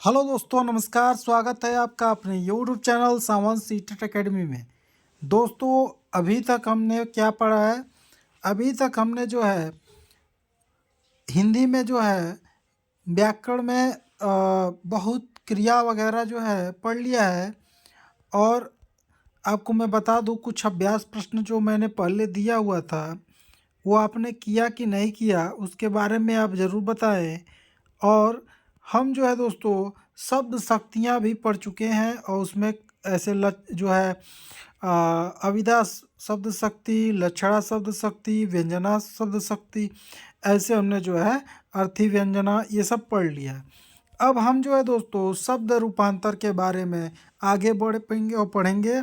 Hello दोस्तों, नमस्कार। स्वागत है आपका अपने यूट्यूब चैनल सावन सीटेट एकेडमी में। दोस्तों, अभी तक हमने क्या पढ़ा है? अभी तक हमने जो है हिंदी में जो है व्याकरण में बहुत क्रिया वगैरह जो है पढ़ लिया है। और आपको मैं बता दूं, कुछ अभ्यास प्रश्न जो मैंने पहले दिया हुआ था वो आपने किया कि नहीं किया, उसके बारे में आप ज़रूर बताएं। और हम जो है दोस्तों शब्द शक्तियाँ भी पढ़ चुके हैं, और उसमें ऐसे जो है अविदा शब्द शक्ति, लक्षणा शब्द शक्ति, व्यंजना शब्द शक्ति, ऐसे हमने जो है अर्थी व्यंजना ये सब पढ़ लिया है। अब हम जो है दोस्तों शब्द रूपांतर के बारे में आगे बढ़ पाएंगे और पढ़ेंगे।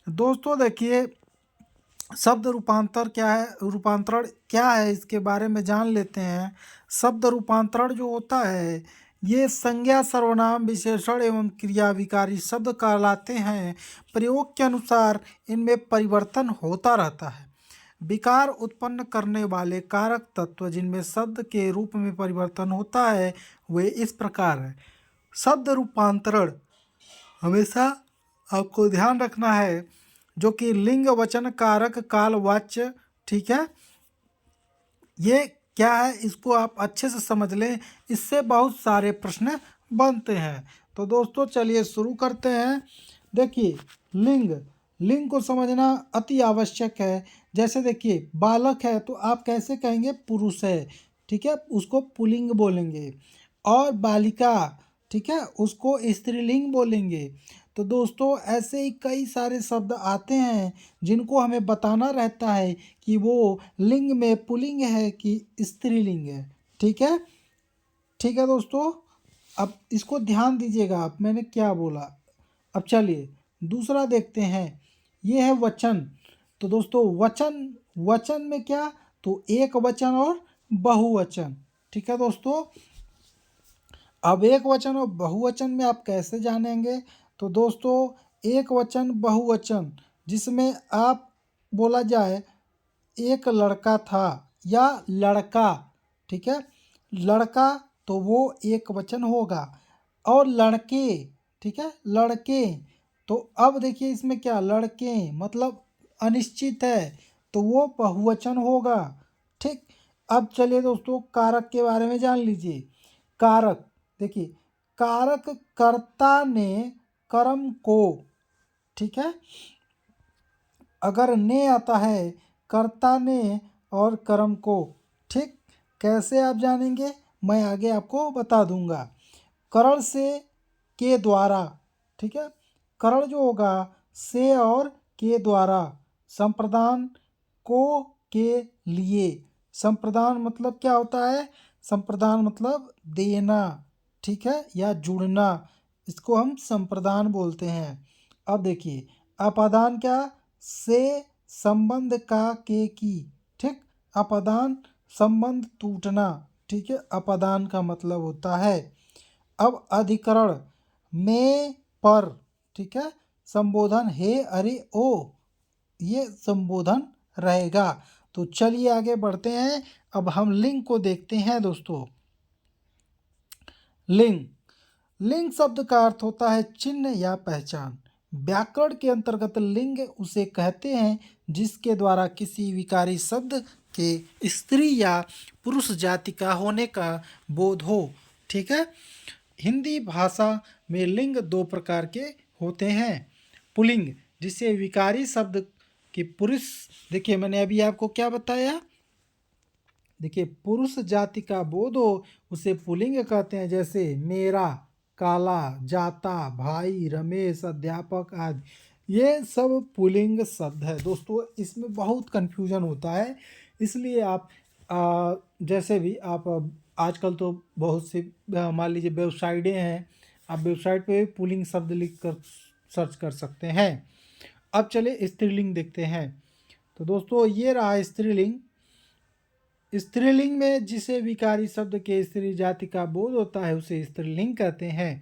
दोस्तों देखिए, शब्द रूपांतर क्या है, रूपांतरण क्या है, इसके बारे में जान लेते हैं। शब्द रूपांतरण जो होता है ये संज्ञा, सर्वनाम, विशेषण एवं क्रिया विकारी शब्द कहलाते हैं। प्रयोग के अनुसार इनमें परिवर्तन होता रहता है। विकार उत्पन्न करने वाले कारक तत्व जिनमें शब्द के रूप में परिवर्तन होता है वे इस प्रकार है। शब्द रूपांतरण हमेशा आपको ध्यान रखना है, जो कि लिंग, वचन, कारक, काल, वाच्य, ठीक है, ये क्या है इसको आप अच्छे से समझ लें, इससे बहुत सारे प्रश्न बनते हैं। तो दोस्तों चलिए शुरू करते हैं। देखिए, लिंग, लिंग को समझना अति आवश्यक है। जैसे देखिए, बालक है तो आप कैसे कहेंगे? पुरुष है, ठीक है, उसको पुल्लिंग बोलेंगे। और बालिका, ठीक है, उसको स्त्रीलिंग बोलेंगे। तो दोस्तों ऐसे ही कई सारे शब्द आते हैं जिनको हमें बताना रहता है कि वो लिंग में पुल्लिंग है कि स्त्रीलिंग है। ठीक है, ठीक है दोस्तों, अब इसको ध्यान दीजिएगा आप, मैंने क्या बोला। अब चलिए दूसरा देखते हैं, ये है वचन। तो दोस्तों वचन, वचन में क्या? तो एक वचन और बहुवचन। ठीक है दोस्तों, अब एक वचन और बहुवचन में आप कैसे जानेंगे? तो दोस्तों एक वचन, बहुवचन जिसमें आप बोला जाए एक लड़का था या लड़का, ठीक है, लड़का, तो वो एक वचन होगा। और लड़के, ठीक है, लड़के, तो अब देखिए इसमें क्या, लड़के मतलब अनिश्चित है तो वो बहुवचन होगा। ठीक, अब चलिए दोस्तों कारक के बारे में जान लीजिए। कारक, देखिए, कारक कर्ता ने कर्म को, ठीक है, अगर ने आता है कर्ता ने और कर्म को। ठीक, कैसे आप जानेंगे मैं आगे आपको बता दूंगा। करण से के द्वारा, ठीक है, करण जो होगा से और के द्वारा। संप्रदान को के लिए। संप्रदान मतलब क्या होता है? संप्रदान मतलब देना, ठीक है, या जुड़ना, इसको हम संप्रदान बोलते हैं। अब देखिए अपादान क्या? से संबंध का के की, ठीक, अपादान संबंध टूटना, ठीक है, अपादान का मतलब होता है। अब अधिकरण में पर, ठीक है, संबोधन हे, अरे, ओ, ये संबोधन रहेगा। तो चलिए आगे बढ़ते हैं। अब हम लिंग को देखते हैं दोस्तों। लिंग, लिंग शब्द का अर्थ होता है चिन्ह या पहचान। व्याकरण के अंतर्गत लिंग उसे कहते हैं जिसके द्वारा किसी विकारी शब्द के स्त्री या पुरुष जाति का होने का बोध हो। ठीक है, हिंदी भाषा में लिंग दो प्रकार के होते हैं। पुल्लिंग, जिसे विकारी शब्द के पुरुष, देखिए मैंने अभी आपको क्या बताया, देखिए पुरुष जाति का बोध हो उसे पुल्लिंग कहते हैं। जैसे मेरा, काला, जाता, भाई, रमेश, अध्यापक आदि, ये सब पुल्लिंग शब्द है। दोस्तों इसमें बहुत कन्फ्यूजन होता है, इसलिए आप जैसे भी आप आजकल तो बहुत सी मान लीजिए वेबसाइटें हैं, आप वेबसाइट पे पुल्लिंग शब्द लिख कर सर्च कर सकते हैं। अब चले स्त्रीलिंग देखते हैं। तो दोस्तों ये रहा स्त्रीलिंग। स्त्रीलिंग में जिसे विकारी शब्द के स्त्री जाति का बोध होता है उसे स्त्रीलिंग कहते हैं।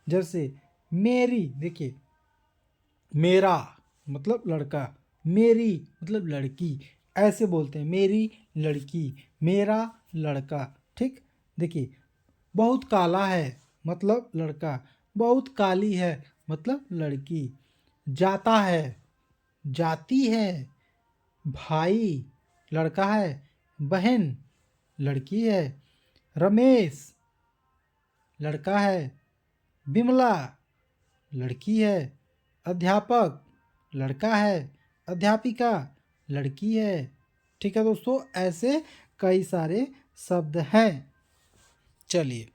जैसे मेरी, देखिए मेरा मतलब लड़का, मेरी मतलब लड़की, ऐसे बोलते हैं, मेरी लड़की, मेरा लड़का। ठीक, देखिए बहुत काला है मतलब लड़का। बहुत काली है मतलब लड़की। जाता है, जाती है। भाई लड़का है, बहन लड़की है। रमेश लड़का है, बिमला लड़की है। अध्यापक लड़का है, अध्यापिका लड़की है। ठीक है दोस्तों, ऐसे कई सारे शब्द हैं। चलिए,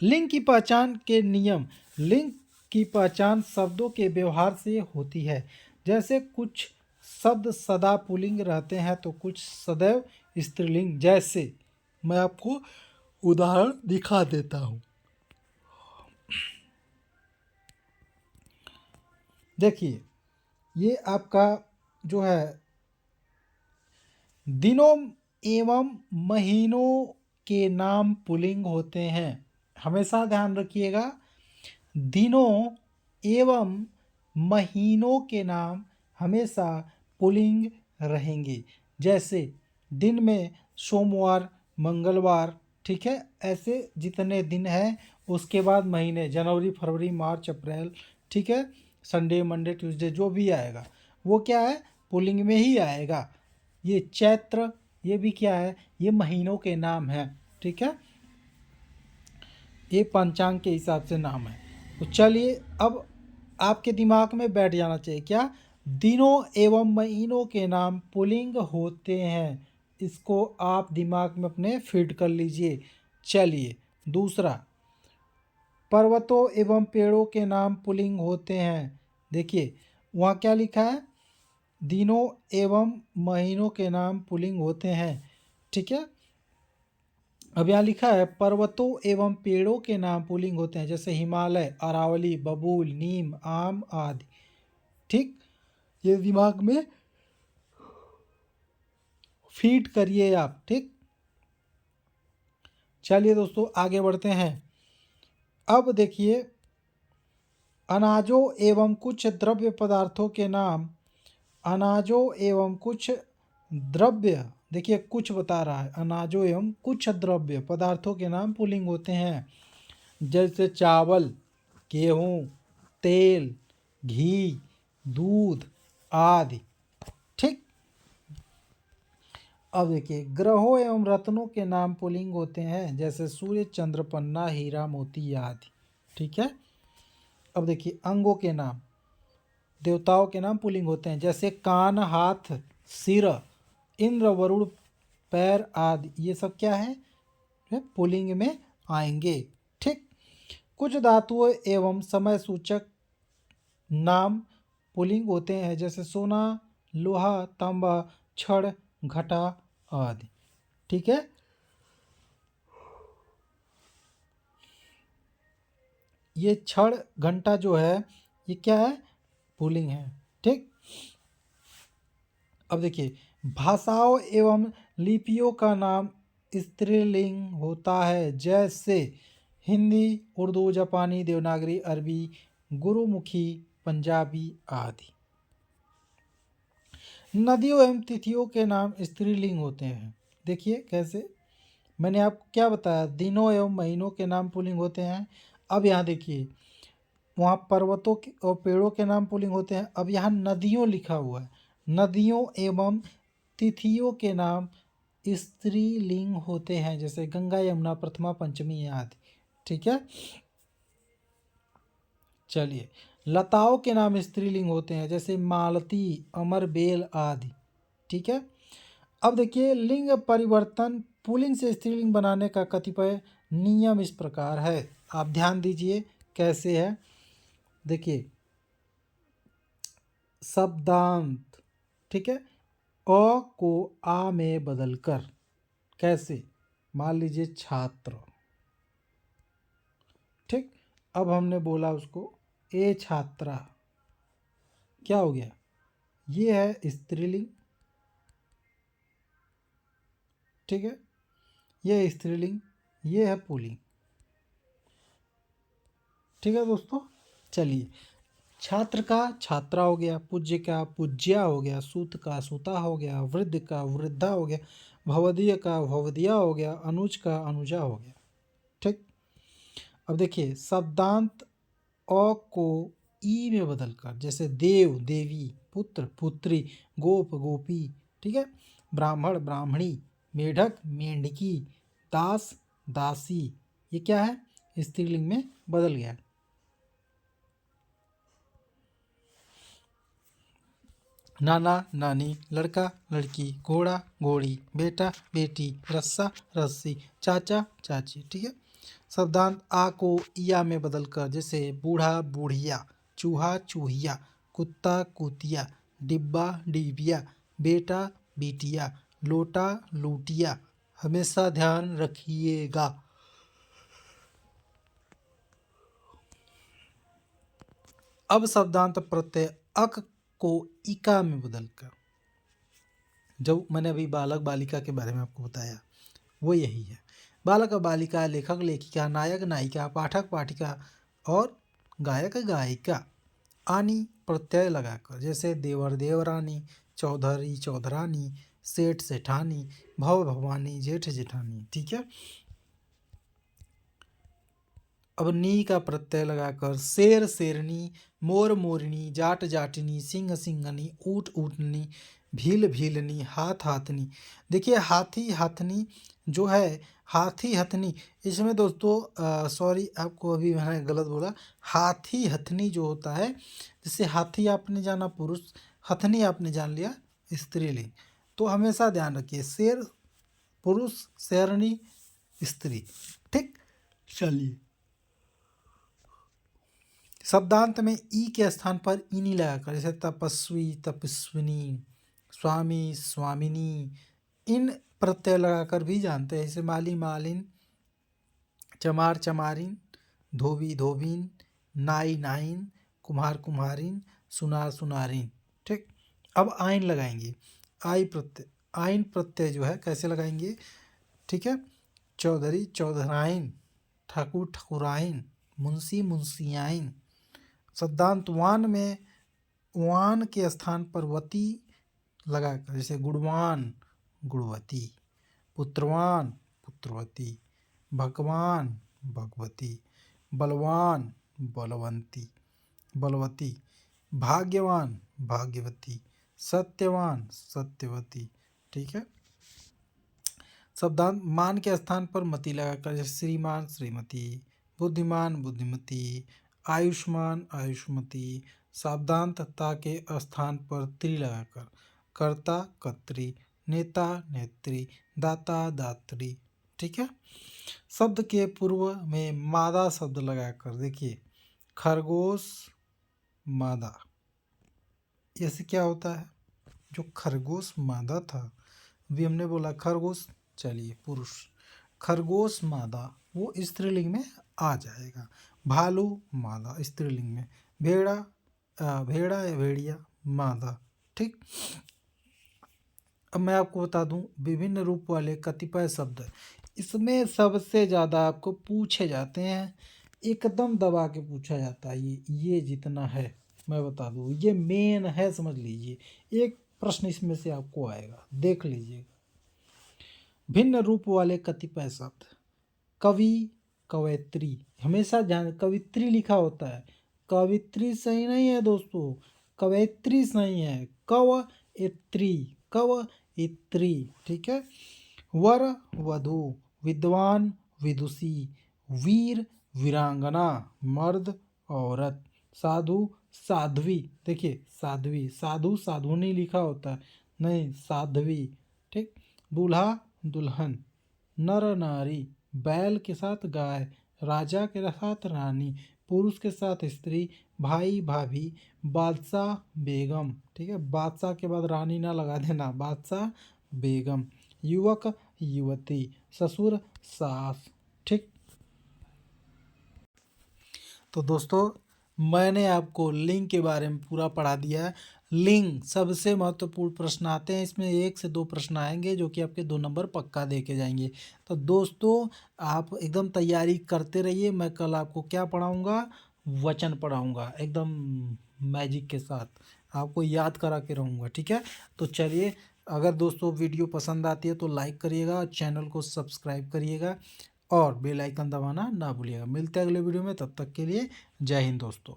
लिंग की पहचान के नियम। लिंग की पहचान शब्दों के व्यवहार से होती है। जैसे कुछ शब्द सदा पुल्लिंग रहते हैं तो कुछ सदैव स्त्रीलिंग। जैसे मैं आपको उदाहरण दिखा देता हूँ। देखिए, ये आपका जो है दिनों एवं महीनों के नाम पुल्लिंग होते हैं। हमेशा ध्यान रखिएगा, दिनों एवं महीनों के नाम हमेशा पुल्लिंग रहेंगे। जैसे दिन में सोमवार, मंगलवार, ठीक है, ऐसे जितने दिन हैं। उसके बाद महीने जनवरी, फरवरी, मार्च, अप्रैल, ठीक है, संडे, मंडे, ट्यूसडे जो भी आएगा वो क्या है, पुल्लिंग में ही आएगा। ये चैत्र, ये भी क्या है, ये महीनों के नाम हैं। ठीक है, ये पंचांग के हिसाब से नाम है। तो चलिए, अब आपके दिमाग में बैठ जाना चाहिए क्या, दिनों एवं महीनों के नाम पुल्लिंग होते हैं। इसको आप दिमाग में अपने फिट कर लीजिए। चलिए, दूसरा, पर्वतों एवं पेड़ों के नाम पुल्लिंग होते हैं। देखिए वहाँ क्या लिखा है, दिनों एवं महीनों के नाम पुल्लिंग होते हैं। ठीक है, अब यहाँ लिखा है पर्वतों एवं पेड़ों के नाम पुल्लिंग होते हैं। जैसे हिमालय, अरावली, बबूल, नीम, आम आदि। ठीक, ये दिमाग में फीड करिए आप। ठीक, चलिए दोस्तों आगे बढ़ते हैं। अब देखिए, अनाजों एवं कुछ द्रव्य पदार्थों के नाम, अनाजों एवं कुछ द्रव्य, देखिए कुछ बता रहा है, अनाजों एवं कुछ द्रव्य पदार्थों के नाम पुल्लिंग होते हैं। जैसे चावल, गेहूँ, तेल, घी, दूध आदि। ठीक, अब देखिए, ग्रहों एवं रत्नों के नाम पुल्लिंग होते हैं। जैसे सूर्य, चंद्र, पन्ना, हीरा, मोती आदि। ठीक है, अब देखिए, अंगों के नाम, देवताओं के नाम पुल्लिंग होते हैं। जैसे कान, हाथ, सिर, इंद्र, वरुण, पैर आदि। ये सब क्या है, पुल्लिंग में आएंगे। ठीक, कुछ धातुओं एवं समय सूचक नाम पुल्लिंग होते हैं। जैसे सोना, लोहा, तांबा, छड़, घटा आदि। ठीक है, ये छड़ घंटा जो है ये क्या है, पुल्लिंग है। ठीक, अब देखिए, भाषाओं एवं लिपियों का नाम स्त्रीलिंग होता है। जैसे हिंदी, उर्दू, जापानी, देवनागरी, अरबी, गुरुमुखी, पंजाबी आदि। नदियों एवं तिथियों के नाम स्त्रीलिंग होते हैं। देखिए कैसे, मैंने आपको क्या बताया, दिनों एवं महीनों के नाम पुल्लिंग होते हैं। अब यहाँ देखिए, वहाँ पर्वतों के और पेड़ों के नाम पुल्लिंग होते हैं। अब यहाँ नदियों लिखा हुआ है, नदियों एवं तिथियों के नाम स्त्रीलिंग होते हैं। जैसे गंगा, यमुना, प्रथमा, पंचमी आदि। ठीक है, चलिए, लताओं के नाम स्त्रीलिंग होते हैं। जैसे मालती, अमर, बेल आदि। ठीक है, अब देखिए, लिंग परिवर्तन पुल्लिंग से स्त्रीलिंग बनाने का कतिपय नियम इस प्रकार है। आप ध्यान दीजिए कैसे है। देखिए, शब्दांत, ठीक है, अ को आ में बदलकर। कैसे, मान लीजिए छात्र। ठीक, अब हमने बोला उसको ए छात्रा, क्या हो गया, ये है स्त्रीलिंग। ठीक है, ये है स्त्रीलिंग, ये है पुल्लिंग। ठीक है दोस्तों, चलिए, छात्र का छात्रा हो गया, पूज्य का पूज्या हो गया, सूत का सूता हो गया, वृद्ध का वृद्धा हो गया, भवदीय का भवदिया हो गया, अनुज का अनुजा हो गया। ठीक, अब देखिए शब्दांत अ को ई में बदल कर, जैसे देव देवी, पुत्र पुत्री, गोप गोपी, ठीक है, ब्राह्मण ब्राह्मणी, मेढक मेंढकी, दास दासी, ये क्या है, स्त्रीलिंग में बदल गया। नाना नानी, लड़का लड़की, घोड़ा घोड़ी, बेटा बेटी, रस्सा रस्सी, चाचा चाची, ठीक है। शब्दांत आ को या में बदल कर, जैसे बूढ़ा बूढ़िया, चूहा चूहिया, कुत्ता कुतिया, डिब्बा डिबिया, बेटा बेटिया, लोटा लूटिया, हमेशा ध्यान रखिएगा। अब शब्दांत प्रत्यय अक को इका में बदल कर, जब मैंने अभी बालक बालिका के बारे में आपको बताया वो यही है। बालक बालिका, लेखक लेखिका, नायक नायिका, पाठक पाठिका और गायक गायिका आनी प्रत्यय लगाकर, जैसे देवर देवरानी, चौधरी चौधरानी, सेठ सेठानी, भव भवानी, जेठ जेठानी, ठीक है। अब नी का प्रत्यय लगाकर शेर शेरनी, मोर मोरनी, जाट जाटनी, सिंह सिंगनी, ऊँट ऊँटनी, भील भीलनी, हाथ हाथनी। देखिए हाथी हाथनी जो है, हाथी हथनी, इसमें दोस्तों सॉरी आपको अभी मैंने गलत बोला, हाथी हथनी जो होता है, जैसे हाथी आपने जाना पुरुष, हथनी आपने जान लिया स्त्रीलिंग। तो हमेशा ध्यान रखिए, शेर पुरुष, शेरनी स्त्री, ठीक। चलिए शब्दांत में ई के स्थान पर इनी लगाकर, जैसे तपस्वी तपस्विनी, स्वामी स्वामिनी, इन प्रत्यय लगाकर भी जानते हैं, जैसे माली मालिन, चमार चमारिन, धोबी धोबीन, नाई नाइन, कुम्हार कुम्हारिन, सुनार सुनारिन, ठीक। अब आइन लगाएंगे, आई प्रत्यय, आइन प्रत्यय जो है कैसे लगाएंगे, ठीक है। चौधरी चौधराइन, ठाकुर ठकुराइन, मुंशी मुंशियाइन। शब्दांत वान में वान के स्थान पर वती लगाकर, जैसे गुणवान गुणवती, पुत्रवान पुत्रवती, भगवान भगवती, बलवान बलवंती बलवती, भाग्यवान भाग्यवती, सत्यवान सत्यवती, ठीक है। शब्दांत मान के स्थान पर मति लगाकर, जैसे श्रीमान श्रीमती, बुद्धिमान बुद्धिमती, आयुष्मान आयुष्मती। शब्दांत ता के स्थान पर त्री लगाकर, कर्ता कर्त्री, नेता नेत्री, दाता दात्री, ठीक है। शब्द के पूर्व में मादा शब्द लगाकर, देखिए खरगोश मादा, ऐसे क्या होता है, जो खरगोश मादा था, अभी हमने बोला खरगोश, चलिए पुरुष, खरगोश मादा वो स्त्रीलिंग में आ जाएगा। भालू मादा स्त्रीलिंग में, भेड़ा भेड़ा या भेड़िया मादा, ठीक। अब मैं आपको बता दूं विभिन्न रूप वाले कतिपय शब्द, इसमें सबसे ज़्यादा आपको पूछे जाते हैं, एकदम दबा के पूछा जाता है, ये जितना है मैं बता दूं, ये मेन है, समझ लीजिए। एक प्रश्न इसमें से आपको आएगा, देख लीजिएगा। भिन्न रूप वाले कतिपय शब्द, कवि कवयित्री, हमेशा जान कवित्री लिखा होता है, कवित्री सही नहीं है दोस्तों, कवयित्री सही है, कवयित्री कवयित्री, ठीक है। वर वधू, विद्वान विदुषी, वीर वीरांगना, मर्द औरत, साधु साध्वी, देखिए साध्वी, साधु साधुनी लिखा होता है, नहीं साध्वी, ठीक। दूल्हा दुल्हन, नर नारी, बैल के साथ गाय, राजा के साथ रानी, पुरुष के साथ स्त्री, भाई भाभी, बादशाह बेगम, ठीक है, बादशाह के बाद रानी ना लगा देना, बादशाह बेगम, युवक युवती, ससुर सास, ठीक। तो दोस्तों मैंने आपको लिंग के बारे में पूरा पढ़ा दिया है। लिंग सबसे महत्वपूर्ण प्रश्न आते हैं इसमें, 1 से 2 प्रश्न आएंगे जो कि आपके 2 नंबर पक्का दे के जाएंगे। तो दोस्तों आप एकदम तैयारी करते रहिए, मैं कल आपको क्या पढ़ाऊँगा, वचन पढ़ाऊँगा, एकदम मैजिक के साथ आपको याद करा के रहूँगा, ठीक है। तो चलिए, अगर दोस्तों वीडियो पसंद आती है तो लाइक करिएगा, चैनल को सब्सक्राइब करिएगा और बेल आइकन दबाना ना भूलिएगा। मिलते हैं अगले वीडियो में, तब तक के लिए जय हिंद दोस्तों।